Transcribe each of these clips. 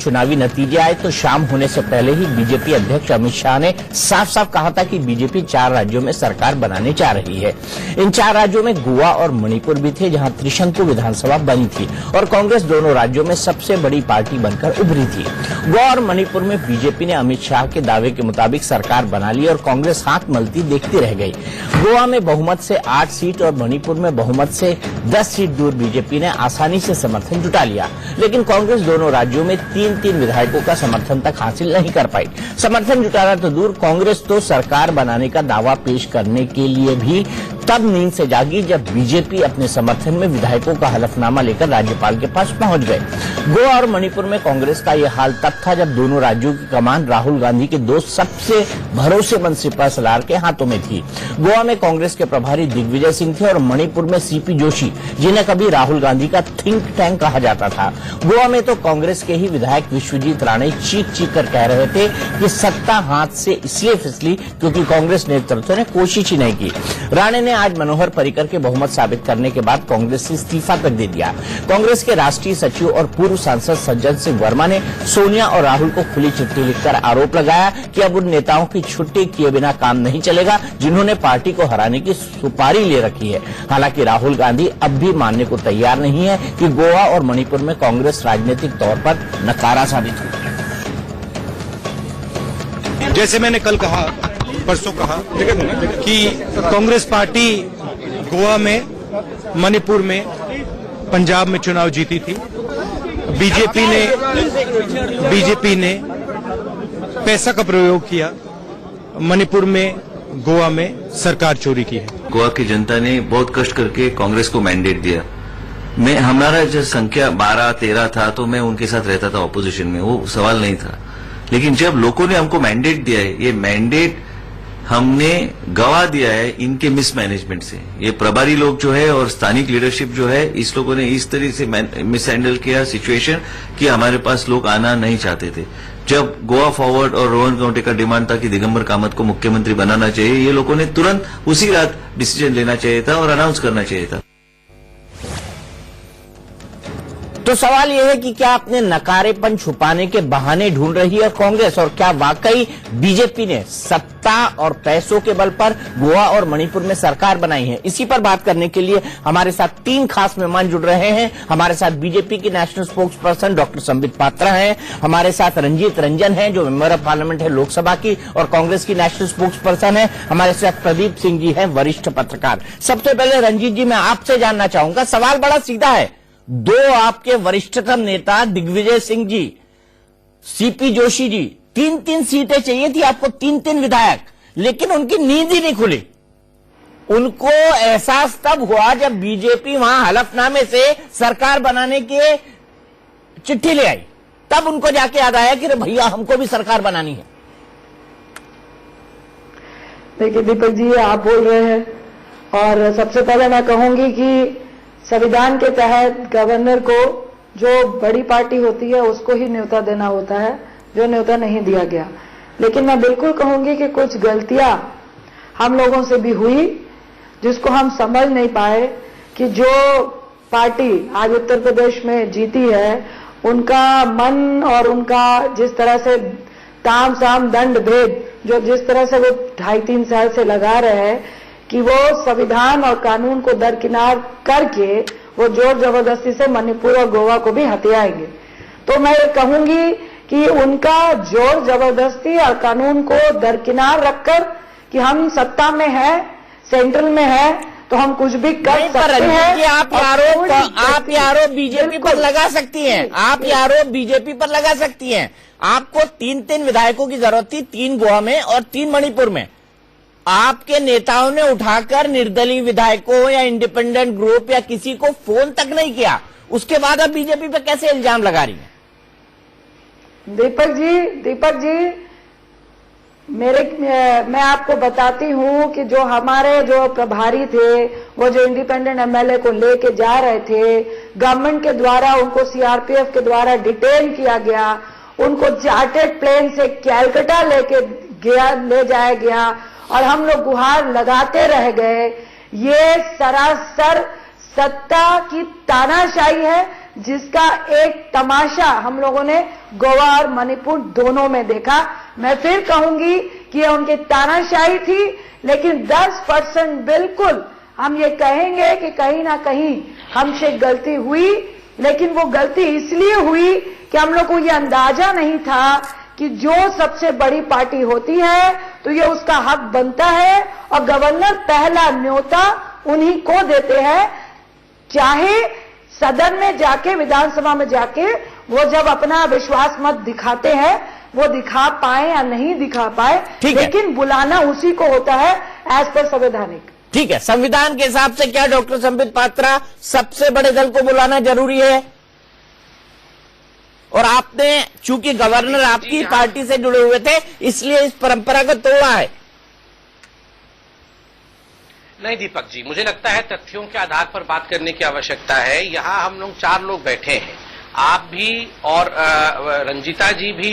चुनावी नतीजे आए तो शाम होने से पहले ही बीजेपी अध्यक्ष अमित शाह ने साफ साफ कहा था कि बीजेपी 4 राज्यों में सरकार बनाने जा रही है। इन 4 राज्यों में गोवा और मणिपुर भी थे, जहां त्रिशंकु विधानसभा बनी थी और कांग्रेस दोनों राज्यों में सबसे बड़ी पार्टी बनकर उभरी थी। गोवा और मणिपुर में बीजेपी ने अमित शाह के दावे के मुताबिक सरकार बना ली और कांग्रेस हाथ मलती देखती रह गई। गोवा में बहुमत से 8 सीट और मणिपुर में बहुमत से 10 सीट दूर बीजेपी ने आसानी से समर्थन जुटा लिया, लेकिन कांग्रेस दोनों राज्यों में 3 विधायकों का समर्थन तक हासिल नहीं कर पाई। समर्थन जुटाना तो दूर, कांग्रेस तो सरकार बनाने का दावा पेश करने के लिए भी तब नींद से जागी जब बीजेपी अपने समर्थन में विधायकों का हलफनामा लेकर राज्यपाल के पास पहुंच गए। गोवा और मणिपुर में कांग्रेस का यह हाल तब था जब दोनों राज्यों की कमान राहुल गांधी के 2 सबसे भरोसेमंद सिपहसालार के हाथों में थी। गोवा में कांग्रेस के प्रभारी दिग्विजय सिंह थे और मणिपुर में सीपी जोशी, जिन्हें कभी राहुल गांधी का थिंक टैंक कहा जाता था। गोवा में तो कांग्रेस के ही विधायक विश्वजीत राणे चीख कर कह रहे थे कि सत्ता हाथ से इसलिए फिसली क्योंकि कांग्रेस नेतृत्व ने कोशिश ही नहीं की। राणे ने आज मनोहर पर्रिकर के बहुमत साबित करने के बाद कांग्रेस से इस्तीफा तक दे दिया। कांग्रेस के राष्ट्रीय सचिव और पूर्व सांसद सज्जन सिंह वर्मा ने सोनिया और राहुल को खुली चिट्ठी लिखकर आरोप लगाया कि अब उन नेताओं की छुट्टी किए बिना काम नहीं चलेगा जिन्होंने पार्टी को हराने की सुपारी ले रखी है। हालांकि राहुल गांधी अब भी मानने को तैयार नहीं है कि गोवा और मणिपुर में कांग्रेस राजनीतिक तौर पर नकारा साबित हुई। जैसे मैंने कल कहा, परसों कहा कि कांग्रेस पार्टी गोवा में, मणिपुर में, पंजाब में चुनाव जीती थी। बीजेपी ने पैसा का प्रयोग किया, मणिपुर में, गोवा में सरकार चोरी की है। गोवा की जनता ने बहुत कष्ट करके कांग्रेस को मैंडेट दिया। हमारा जो संख्या 12-13 था तो मैं उनके साथ रहता था ऑपोजिशन में, वो सवाल नहीं था। लेकिन जब लोगों ने हमको मैंडेट दिया है, ये मैंडेट हमने गवा दिया है इनके मिसमैनेजमेंट से। ये प्रभारी लोग जो है और स्थानिक लीडरशिप जो है, इस लोगों ने इस तरह से मिसहैंडल किया सिचुएशन कि हमारे पास लोग आना नहीं चाहते थे। जब गोवा फॉरवर्ड और रोहन काउंटी का डिमांड था कि दिगंबर कामत को मुख्यमंत्री बनाना चाहिए, ये लोगों ने तुरंत उसी रात डिसीजन लेना चाहिए था और अनाउंस करना चाहिए था। तो सवाल यह है कि क्या अपने नकारेपन छुपाने के बहाने ढूंढ रही है कांग्रेस, और क्या वाकई बीजेपी ने सत्ता और पैसों के बल पर गोवा और मणिपुर में सरकार बनाई है? इसी पर बात करने के लिए हमारे साथ 3 खास मेहमान जुड़ रहे हैं। हमारे साथ बीजेपी की national spokes person doctor Sambit Patra हैं, हमारे साथ रंजीत रंजन हैं जो मेंबर ऑफ पार्लियामेंट है लोकसभा की और कांग्रेस की नेशनल स्पोक्स पर्सन है, हमारे साथ प्रदीप सिंह जी हैं वरिष्ठ पत्रकार। सबसे पहले रंजीत जी, मैं आपसे जानना चाहूंगा, सवाल बड़ा सीधा है। 2 आपके वरिष्ठतम नेता दिग्विजय सिंह जी, सीपी जोशी जी, 3 सीटें चाहिए थी आपको, 3 विधायक, लेकिन उनकी नींद ही नहीं खुली। उनको एहसास तब हुआ जब बीजेपी वहां हलफनामे से सरकार बनाने की चिट्ठी ले आई, तब उनको जाके याद आया कि भैया हमको भी सरकार बनानी है। देखिए दीपक जी, आप बोल रहे हैं, और सबसे पहले मैं कहूंगी कि संविधान के तहत गवर्नर को जो बड़ी पार्टी होती है उसको ही न्योता देना होता है, जो न्योता नहीं दिया गया। लेकिन मैं बिल्कुल कहूंगी कि कुछ गलतियां हम लोगों से भी हुई जिसको हम समझ नहीं पाए कि जो पार्टी आज उत्तर प्रदेश में जीती है उनका मन और उनका जिस तरह से ताम साम दंड भेद जो जिस तरह से वो 2.5-3 साल से लगा रहे हैं कि वो संविधान और कानून को दरकिनार करके वो जोर जबरदस्ती से मणिपुर और गोवा को भी हथियाएंगे। तो मैं ये कहूंगी कि उनका जोर जबरदस्ती और कानून को दरकिनार रखकर कि हम सत्ता में हैं, सेंट्रल में हैं, तो हम कुछ भी कर सकते हैं। आप ये आरोप बीजेपी पर लगा सकती हैं, आप ये आरोप बीजेपी पर लगा सकती हैं। आपको 3 विधायकों की जरूरत थी, 3 गोवा में और 3 मणिपुर में। आपके नेताओं ने उठाकर निर्दलीय विधायकों या इंडिपेंडेंट ग्रुप या किसी को फोन तक नहीं किया, उसके बाद अब बीजेपी पे कैसे इल्जाम लगा रही है? दीपक जी, मैं आपको बताती हूं कि जो हमारे जो प्रभारी थे, वो जो इंडिपेंडेंट एमएलए को लेके जा रहे थे, गवर्नमेंट के द्वारा उनको सीआरपीएफ के द्वारा डिटेन किया गया, उनको चार्टर्ड प्लेन से कैलकाटा ले जाया गया और हम लोग गुहार लगाते रह गए। ये सरासर सत्ता की तानाशाही है, जिसका एक तमाशा हम लोगों ने गोवा और मणिपुर दोनों में देखा। मैं फिर कहूंगी कि ये उनकी तानाशाही थी, लेकिन 10% बिल्कुल हम ये कहेंगे कि कहीं ना कहीं हमसे गलती हुई, लेकिन वो गलती इसलिए हुई कि हम लोग को ये अंदाजा नहीं था कि जो सबसे बड़ी पार्टी होती है तो ये उसका हक बनता है और गवर्नर पहला न्योता उन्हीं को देते हैं, चाहे सदन में जाके, विधानसभा में जाके वो जब अपना विश्वास मत दिखाते हैं, वो दिखा पाए या नहीं दिखा पाए, लेकिन बुलाना उसी को होता है एज पर संवैधानिक। ठीक है, संविधान के हिसाब से क्या डॉक्टर संबित पात्रा सबसे बड़े दल को बुलाना जरूरी है? और आपने चूंकि गवर्नर आपकी पार्टी से जुड़े हुए थे इसलिए इस परंपरा को तोड़ा है। नहीं दीपक जी, मुझे लगता है तथ्यों के आधार पर बात करने की आवश्यकता है। यहाँ हम लोग 4 लोग बैठे हैं, आप भी और रंजीता जी भी,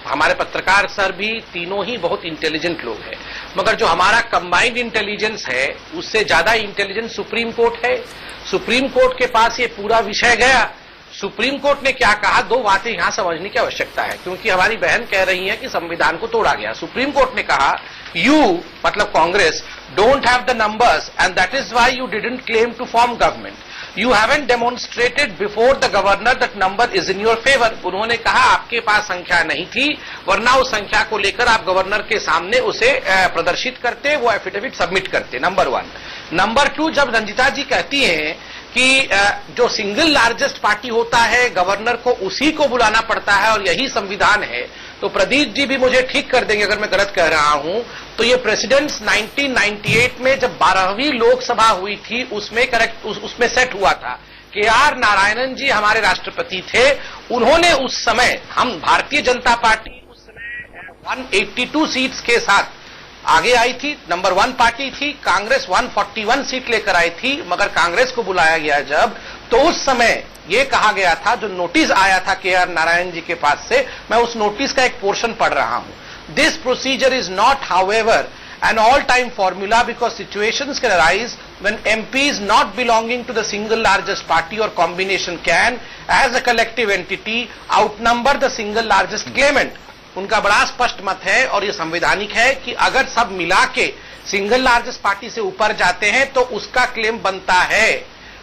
हमारे पत्रकार सर भी, तीनों ही बहुत इंटेलिजेंट लोग हैं, मगर जो हमारा कंबाइंड इंटेलिजेंस है उससे ज्यादा इंटेलिजेंस सुप्रीम कोर्ट है। सुप्रीम कोर्ट के पास ये पूरा विषय गया। सुप्रीम कोर्ट ने क्या कहा, 2 बातें यहां समझने की आवश्यकता है, क्योंकि हमारी बहन कह रही है कि संविधान को तोड़ा गया। सुप्रीम कोर्ट ने कहा यू मतलब Congress don't have the numbers and that is why you didn't claim to form government. You haven't demonstrated before the governor that number is in your favour. उन्होंने कहा आपके पास संख्या नहीं थी, वरना उस संख्या को लेकर आप गवर्नर के सामने उसे प्रदर्शित करते, वो एफिडेविट सबमिट करते। नंबर 1। नंबर 2, जब रंजिता जी कहती हैं कि जो सिंगल लार्जेस्ट पार्टी होता है गवर्नर को उसी को बुलाना पड़ता है और यही संविधान है, तो प्रदीप जी भी मुझे ठीक कर देंगे अगर मैं गलत कह रहा हूं, तो ये प्रेसिडेंट्स 1998 में जब 12वीं लोकसभा हुई थी उसमें सेट हुआ था। KR नारायणन जी हमारे राष्ट्रपति थे, उन्होंने उस समय, हम भारतीय जनता पार्टी उस समय 182 सीट्स के साथ आगे आई थी, नंबर 1 पार्टी थी। कांग्रेस 141 सीट लेकर आई थी, मगर कांग्रेस को बुलाया गया जब, तो उस समय ये कहा गया था, जो नोटिस आया था KR नारायण जी के पास से, मैं उस नोटिस का एक पोर्शन पढ़ रहा हूं। This procedure is not however an all-time formula because situations can arise when MPs not belonging to the single largest party or combination can, as a collective entity, outnumber the single largest claimant. उनका बड़ा स्पष्ट मत है और ये संवैधानिक है कि अगर सब मिला के सिंगल लार्जेस्ट पार्टी से ऊपर जाते हैं तो उसका क्लेम बनता है।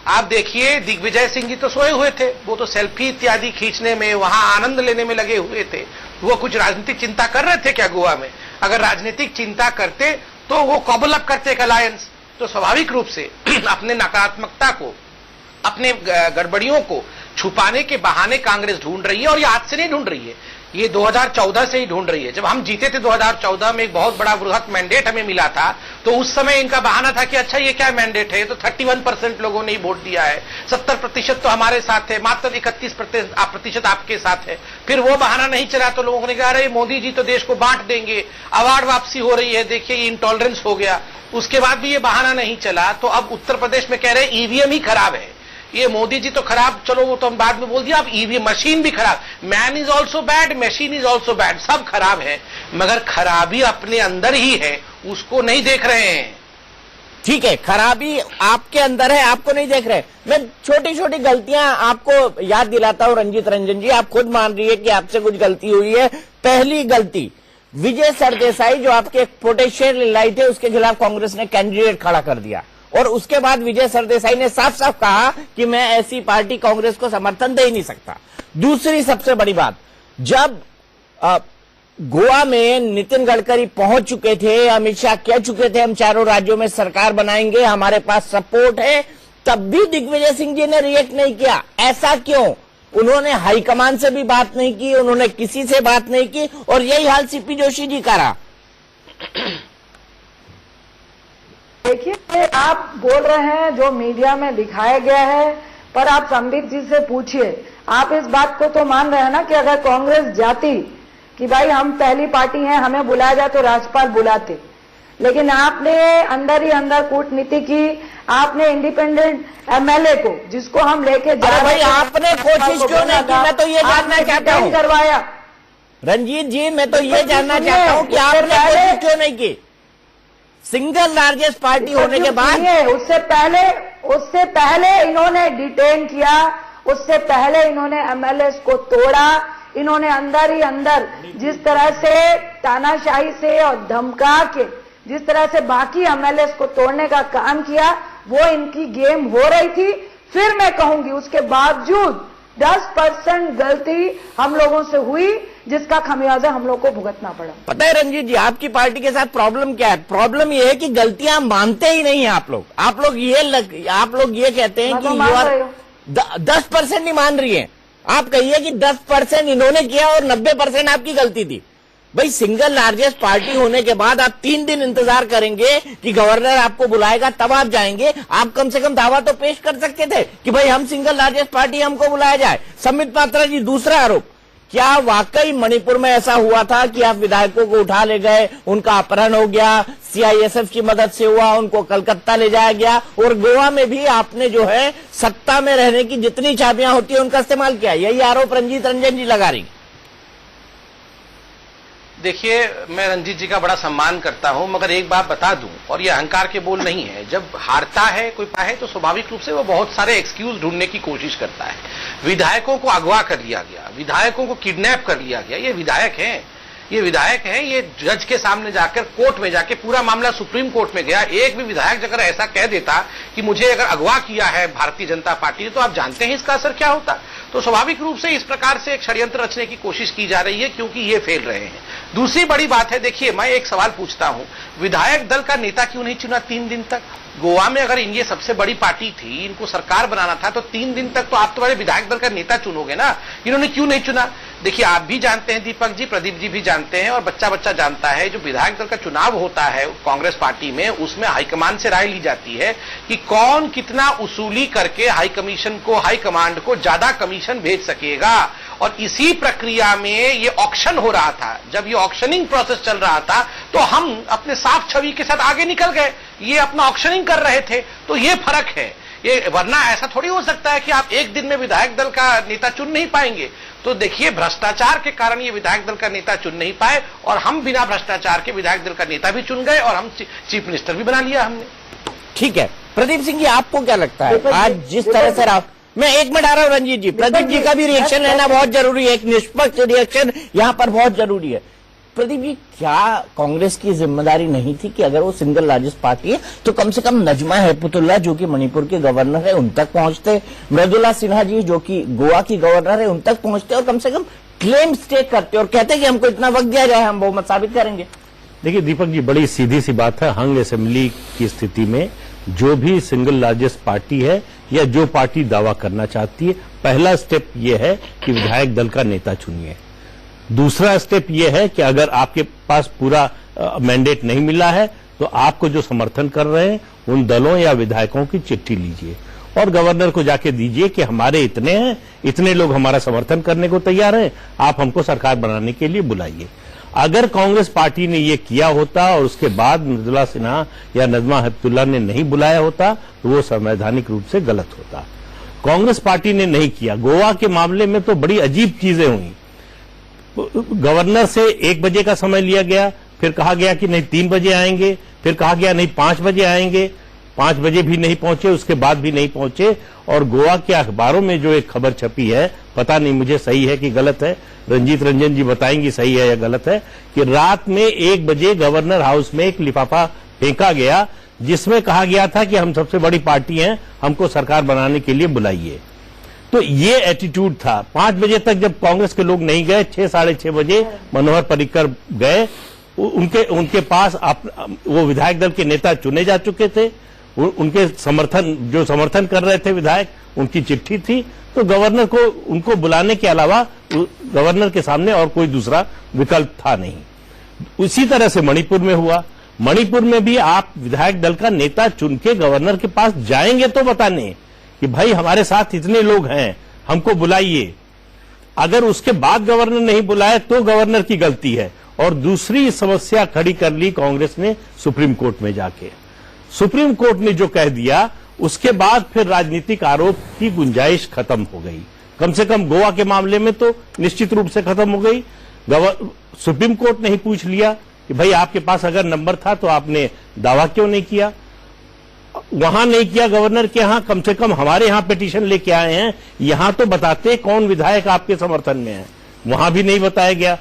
आप देखिए दिग्विजय सिंह जी तो सोए हुए थे, वो तो सेल्फी इत्यादि खींचने में, वहां आनंद लेने में लगे हुए थे। वो कुछ राजनीतिक चिंता कर रहे थे क्या गोवा में? अगर राजनीतिक चिंता करते तो वो कॉबल अप करते एक अलायंस। तो स्वाभाविक रूप से अपने नकारात्मकता को, अपने गड़बड़ियों को छुपाने के बहाने कांग्रेस ढूंढ रही है, और ये आज से नहीं ढूंढ रही है, ये 2014 से ही ढूंढ रही है। जब हम जीते थे 2014 में एक बहुत बड़ा बृहत मैंडेट हमें मिला था, तो उस समय इनका बहाना था कि अच्छा ये क्या मैंडेट है, तो 31% लोगों ने ही वोट दिया है, 70% तो हमारे साथ है, मात्र 31% आपके साथ है। फिर वो बहाना नहीं चला तो लोगों ने कहा अरे मोदी जी तो देश को बांट देंगे, अवार्ड वापसी हो रही है, देखिए ये इंटॉलरेंस हो गया। उसके बाद भी ये बहाना नहीं चला, तो अब उत्तर प्रदेश में कह रहे ईवीएम ही खराब है, ये मोदी जी तो खराब, चलो वो तो हम बाद में बोल दिया, अब ईवीएम मशीन भी खराब, man is also bad, machine is also bad, सब खराब है, मगर खराबी अपने अंदर ही है, उसको नहीं देख रहे हैं। ठीक है, खराबी आपके अंदर है, आपको नहीं देख रहे। मैं छोटी छोटी गलतियां आपको याद दिलाता हूं। रंजीत रंजन जी, आप खुद मान रही है कि आपसे कुछ गलती हुई है। पहली गलती, विजय सरदेसाई जो आपके पोटेंशियल लाई थे, उसके खिलाफ कांग्रेस ने कैंडिडेट खड़ा कर दिया, और उसके बाद विजय सरदेसाई ने साफ साफ कहा कि मैं ऐसी पार्टी कांग्रेस को समर्थन दे ही नहीं सकता। दूसरी सबसे बड़ी बात, जब गोवा में नितिन गडकरी पहुंच चुके थे, अमित शाह कह चुके थे हम चारों राज्यों में सरकार बनाएंगे, हमारे पास सपोर्ट है, तब भी दिग्विजय सिंह जी ने रिएक्ट नहीं किया। ऐसा क्यों? उन्होंने हाईकमान से भी बात नहीं की, उन्होंने किसी से बात नहीं की, और यही हाल सीपी जोशी जी का रहा। देखिए, आप बोल रहे हैं जो मीडिया में दिखाया गया है, पर आप संबित जी से पूछिए, आप इस बात को तो मान रहे हैं ना कि अगर कांग्रेस जाती कि भाई हम पहली पार्टी हैं, हमें बुलाया जाए तो राज्यपाल बुलाते, लेकिन आपने अंदर ही अंदर कूटनीति की, आपने इंडिपेंडेंट एमएलए को, जिसको हम लेके जा रहे भाई आपने कोशिश क्यों नहीं की? मैं तो ये जानना चाहता हूँ करवाया। रंजीत जी, मैं तो ये जानना चाहता हूँ कि आपने कोशिश क्यों नहीं की? सिंगल लार्जेस्ट पार्टी होने के बाद, उससे पहले उससे पहले इन्होंने डिटेन किया, उससे पहले इन्होंने एमएलएस को तोड़ा, इन्होंने अंदर ही अंदर जिस तरह से तानाशाही से और धमका के जिस तरह से बाकी एमएलएस को तोड़ने का काम किया, वो इनकी गेम हो रही थी। फिर मैं कहूंगी उसके बावजूद 10% गलती हम लोगों से हुई, जिसका खमियाजा हम लोग को भुगतना पड़ा। पता है रंजीत जी, आपकी पार्टी के साथ प्रॉब्लम क्या है? प्रॉब्लम ये है कि गलतियां मानते ही नहीं हैं आप लोग। आप लोग ये कहते हैं कि 10% नहीं मान रही है। आप कहिए कि 10% इन्होंने किया और 90% आपकी गलती थी। भाई सिंगल लार्जेस्ट पार्टी होने के बाद आप 3 दिन इंतजार करेंगे कि गवर्नर आपको बुलाएगा तब आप जाएंगे। आप कम से कम दावा तो पेश कर सकते थे कि भाई हम सिंगल लार्जेस्ट पार्टी, हमको बुलाया जाए। संबित पात्रा जी, दूसरा आरोप, क्या वाकई मणिपुर में ऐसा हुआ था कि आप विधायकों को उठा ले गए, उनका अपहरण हो गया, सीआईएसएफ की मदद से हुआ, उनको कलकत्ता ले जाया गया और गोवा में भी आपने जो है सत्ता में रहने की जितनी चाबियां होती है उनका इस्तेमाल किया? यही आरोप रंजीत रंजन जी लगा रही। देखिए, मैं रंजीत जी का बड़ा सम्मान करता हूं, मगर एक बात बता दूं, और ये अहंकार के बोल नहीं है, जब हारता है कोई पाए तो स्वाभाविक रूप से वो बहुत सारे एक्सक्यूज ढूंढने की कोशिश करता है। विधायकों को अगवा कर लिया गया, विधायकों को किडनैप कर लिया गया, ये विधायक हैं, ये जज के सामने जाकर कोर्ट में जाके पूरा मामला सुप्रीम कोर्ट में गया। एक भी विधायक अगर ऐसा कह देता कि मुझे अगर अगवा किया है भारतीय जनता पार्टी ने, तो आप जानते हैं इसका असर क्या होता। तो स्वाभाविक रूप से इस प्रकार से एक षड्यंत्र रचने की कोशिश की जा रही है, क्योंकि ये फेल रहे हैं। दूसरी बड़ी बात है, देखिए मैं एक सवाल पूछता हूं, विधायक दल का नेता क्यों नहीं चुना 3 दिन तक? गोवा में अगर ये सबसे बड़ी पार्टी थी, इनको सरकार बनाना था, तो 3 दिन तक तो आप तुम्हारे विधायक दल का नेता चुनोगे ना। इन्होंने क्यों नहीं चुना? देखिए, आप भी जानते हैं दीपक जी, प्रदीप जी भी जानते हैं, और बच्चा बच्चा जानता है, जो विधायक दल का चुनाव होता है कांग्रेस पार्टी में, उसमें हाईकमान से राय ली जाती है कि कौन कितना उसूली करके हाईकमांड को ज्यादा कमीशन भेज सकेगा। और इसी प्रक्रिया में ये ऑक्शन हो रहा था। जब ये ऑक्शनिंग प्रोसेस चल रहा था तो हम अपने साफ छवि के साथ आगे निकल गए, ये अपना ऑक्शनिंग कर रहे थे। तो ये फर्क है, ये वरना ऐसा थोड़ी हो सकता है कि आप एक दिन में विधायक दल का नेता चुन नहीं पाएंगे। तो देखिए, भ्रष्टाचार के कारण ये विधायक दल का नेता चुन नहीं पाए, और हम बिना भ्रष्टाचार के विधायक दल का नेता भी चुन गए, और हम चीफ मिनिस्टर भी बना लिया हमने। ठीक है, प्रदीप सिंह जी, आपको क्या लगता है आज जिस तरह से मैं 1 मिनट आ रहा हूं रंजीत जी, प्रदीप जी का भी रिएक्शन लेना बहुत जरूरी है, एक निष्पक्ष रिएक्शन यहाँ पर बहुत जरूरी है। प्रदीप जी, क्या कांग्रेस की जिम्मेदारी नहीं थी कि अगर वो सिंगल लार्जेस्ट पार्टी है तो कम से कम नजमा हेपतुल्ला जो कि मणिपुर के गवर्नर है उन तक पहुंचते, मृदुला सिन्हा जी जो कि गोवा की गवर्नर है उन तक पहुंचते और कम से कम क्लेम स्टेक करते और कहते कि हमको इतना वक्त दिया जाए, हम बहुमत साबित करेंगे। देखिए दीपक जी, बड़ी सीधी सी बात है, हंग असेंबली की स्थिति में जो भी सिंगल लार्जेस्ट पार्टी है या जो पार्टी दावा करना चाहती है, पहला स्टेप यह है कि विधायक दल का नेता चुनिए। दूसरा स्टेप यह है कि अगर आपके पास पूरा मैंडेट नहीं मिला है तो आपको जो समर्थन कर रहे हैं उन दलों या विधायकों की चिट्ठी लीजिए और गवर्नर को जाके दीजिए कि हमारे इतने हैं, इतने लोग हमारा समर्थन करने को तैयार हैं, आप हमको सरकार बनाने के लिए बुलाइए। अगर कांग्रेस पार्टी ने ये किया होता और उसके बाद मृदुला सिन्हा या नजमा हेपतुल्ला ने नहीं बुलाया होता तो वो संवैधानिक रूप से गलत होता। कांग्रेस पार्टी ने नहीं किया। गोवा के मामले में तो बड़ी अजीब चीजें हुई। गवर्नर से 1 बजे का समय लिया गया, फिर कहा गया कि नहीं 3 बजे आएंगे, फिर कहा गया नहीं 5 बजे आएंगे, 5 बजे भी नहीं पहुंचे, उसके बाद भी नहीं पहुंचे। और गोवा के अखबारों में जो एक खबर छपी है, पता नहीं मुझे सही है कि गलत है, रंजीत रंजन जी बताएंगी सही है या गलत है, कि रात में 1 बजे गवर्नर हाउस में एक लिफाफा फेंका गया जिसमें कहा गया था कि हम सबसे बड़ी पार्टी हैं, हमको सरकार बनाने के लिए बुलाइए। तो ये एटीट्यूड था। 5 बजे तक जब कांग्रेस के लोग नहीं गए, 6 साढ़े 6 बजे मनोहर पर्रिकर गए, उनके पास वो विधायक दल के नेता चुने जा चुके थे, उनके समर्थन कर रहे थे विधायक, उनकी चिट्ठी थी। तो गवर्नर को उनको बुलाने के अलावा गवर्नर के सामने और कोई दूसरा विकल्प था नहीं। उसी तरह से मणिपुर में हुआ। मणिपुर में भी आप विधायक दल का नेता चुन के गवर्नर के पास जाएंगे तो बताने कि भाई हमारे साथ इतने लोग हैं, हमको बुलाइए। अगर उसके बाद गवर्नर नहीं बुलाए तो गवर्नर की गलती है। और दूसरी समस्या खड़ी कर ली कांग्रेस ने सुप्रीम कोर्ट में जाके। सुप्रीम कोर्ट ने जो कह दिया उसके बाद फिर राजनीतिक आरोप की गुंजाइश खत्म हो गई। कम से कम गोवा के मामले में तो निश्चित रूप से खत्म हो गई। सुप्रीम कोर्ट ने ही पूछ लिया कि भाई आपके पास अगर नंबर था तो आपने दावा क्यों नहीं किया। वहां नहीं किया गवर्नर के यहां, कम से कम हमारे यहां पिटीशन लेके आए हैं, यहां तो बताते कौन विधायक आपके समर्थन में है, वहां भी नहीं बताया गया।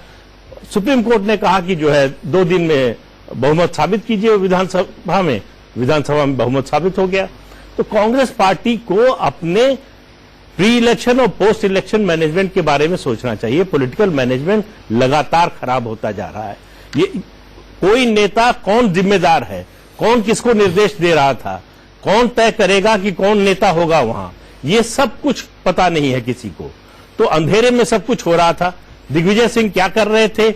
सुप्रीम कोर्ट ने कहा कि जो है 2 दिन में बहुमत साबित कीजिए विधानसभा में, विधानसभा में बहुमत साबित हो गया। तो कांग्रेस पार्टी को अपने प्री इलेक्शन और पोस्ट इलेक्शन मैनेजमेंट के बारे में सोचना चाहिए। पॉलिटिकल मैनेजमेंट लगातार खराब होता जा रहा है। ये कोई नेता कौन जिम्मेदार है, कौन किसको निर्देश दे रहा था, कौन तय करेगा कि कौन नेता होगा वहां, ये सब कुछ पता नहीं है किसी को। तो अंधेरे में सब कुछ हो रहा था। दिग्विजय सिंह क्या कर रहे थे,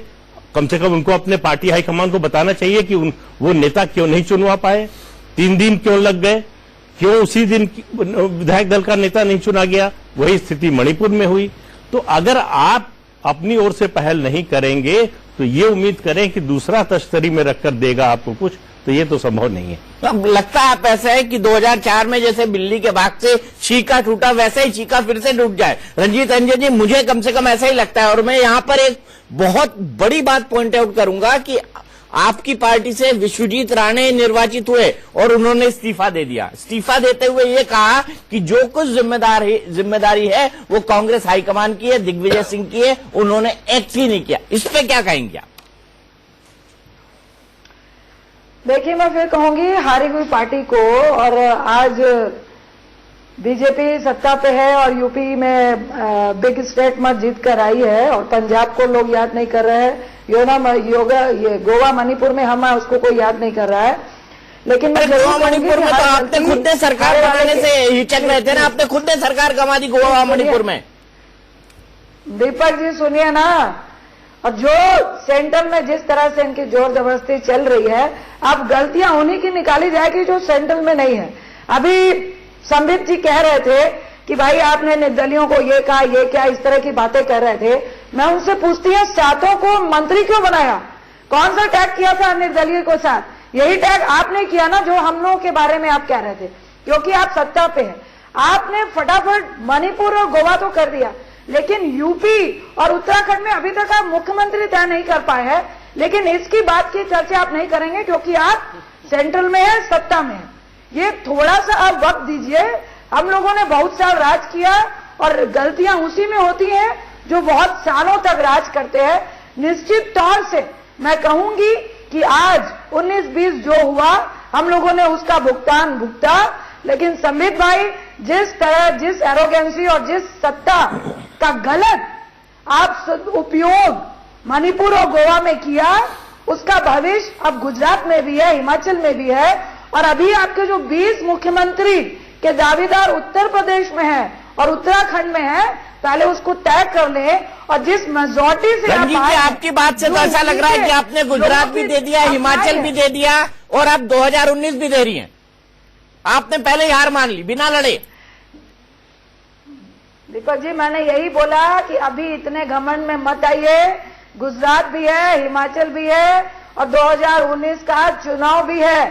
कम से कम उनको अपने पार्टी हाईकमान को बताना चाहिए कि वो नेता क्यों नहीं चुनवा पाए, 3 दिन क्यों लग गए, क्यों उसी दिन विधायक दल का नेता नहीं चुना गया। वही स्थिति मणिपुर में हुई। तो अगर आप अपनी ओर से पहल नहीं करेंगे तो ये उम्मीद करें कि दूसरा तश्तरी में रखकर देगा आपको कुछ, तो ये तो संभव नहीं है। अब लगता है आप ऐसा है कि 2004 में जैसे बिल्ली के भाग से चीका टूटा, वैसे ही चीका फिर से टूट जाए। रंजीत रंजन जी, मुझे कम से कम ऐसा ही लगता है। और मैं यहाँ पर एक बहुत बड़ी बात पॉइंट आउट करूंगा कि आपकी पार्टी से विश्वजीत राणे निर्वाचित हुए और उन्होंने इस्तीफा दे दिया। इस्तीफा देते हुए ये कहा कि जो कुछ जिम्मेदारी है वो कांग्रेस हाईकमान की है, दिग्विजय सिंह की है, उन्होंने एक्ट ही नहीं किया। इस पे क्या कहेंगे आप? देखिए, मैं फिर कहूंगी हारी हुई पार्टी को, और आज बीजेपी सत्ता पे है और यूपी में बिग स्टेट में जीत कर आई है और पंजाब को लोग याद नहीं कर रहे हैं। ये गोवा मणिपुर में हम उसको कोई याद नहीं कर रहा है। लेकिन मैं गोवा मणिपुर में तो आपने खुद ने सरकार बनाने से हिचक रहे थे ना, आपने खुद ने सरकार गंवा दी गोवा मणिपुर में। दीपक जी सुनिए ना, और जो सेंटर में जिस तरह से इनकी जोर जबरदस्ती चल रही है, अब गलतियां उन्हीं की निकाली जाएगी जो सेंट्रल में नहीं है। अभी संबित जी कह रहे थे कि भाई आपने निर्दलियों को ये कहा, ये क्या, इस तरह की बातें कर रहे थे। मैं उनसे पूछती हूँ, सातों को मंत्री क्यों बनाया? कौन सा टैग किया था निर्दलीय को साथ? यही टैग आपने किया ना जो हम लोगों के बारे में आप कह रहे थे, क्योंकि आप सत्ता पे हैं। आपने फटाफट मणिपुर और गोवा तो कर दिया, लेकिन यूपी और उत्तराखंड में अभी तक आप मुख्यमंत्री तय नहीं कर पाए हैं। लेकिन इसकी बात की चर्चा आप नहीं करेंगे क्योंकि आप सेंट्रल में है, सत्ता में है। ये थोड़ा सा आप वक्त दीजिए। हम लोगों ने बहुत साल राज किया और गलतियां उसी में होती हैं जो बहुत सालों तक राज करते हैं। निश्चित तौर से मैं कहूंगी कि आज 19-20 जो हुआ हम लोगों ने उसका भुगतान भुगता। लेकिन संबित भाई, जिस तरह, जिस एरोगेंसी और जिस सत्ता का गलत आप उपयोग मणिपुर और गोवा में किया, उसका भविष्य अब गुजरात में भी है, हिमाचल में भी है। और अभी आपके जो 20 मुख्यमंत्री के दावेदार उत्तर प्रदेश में है और उत्तराखंड में है, पहले उसको तय कर ले। और जिस मेजॉरिटी से आपकी बात से तो ऐसा लग रहा है कि आपने गुजरात भी दे दिया, हिमाचल भी दे दिया और अब 2019 भी दे रही हैं। आपने पहले ही हार मान ली बिना लड़े। दीपक जी, मैंने यही बोला कि अभी इतने घमंड में मत आइए। गुजरात भी है, हिमाचल भी है और 2019 का चुनाव भी है।